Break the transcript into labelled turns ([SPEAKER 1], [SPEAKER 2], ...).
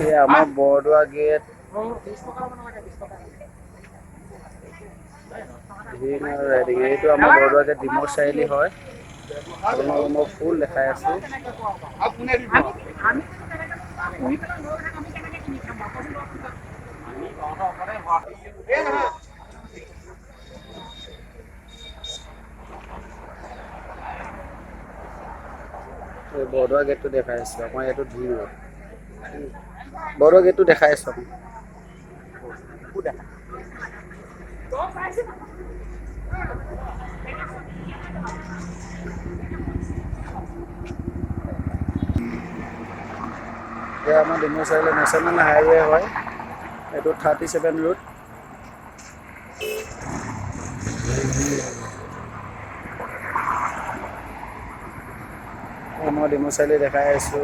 [SPEAKER 1] এই আমাৰ বৰদোৱা গেট এইটো আমাৰ বৰদোৱা গেট ডিমৌ চাৰিআলি হয়। আপোনালোকক মই ফুল দেখাই আছো। এই বৰদোৱা গেটটো দেখাই আছো, আমাৰ ইয়াতো ভিৰ হয়। বৰদুৱা গেটটো দেখাই আছো আপোনাক। এয়া আমাৰ ডিমৌ চাৰিআলি নেশ্যনেল হাইৱে হয়। এইটো 37 ৰোড। মই ডিমৌ চাৰিআলি দেখাই আছো।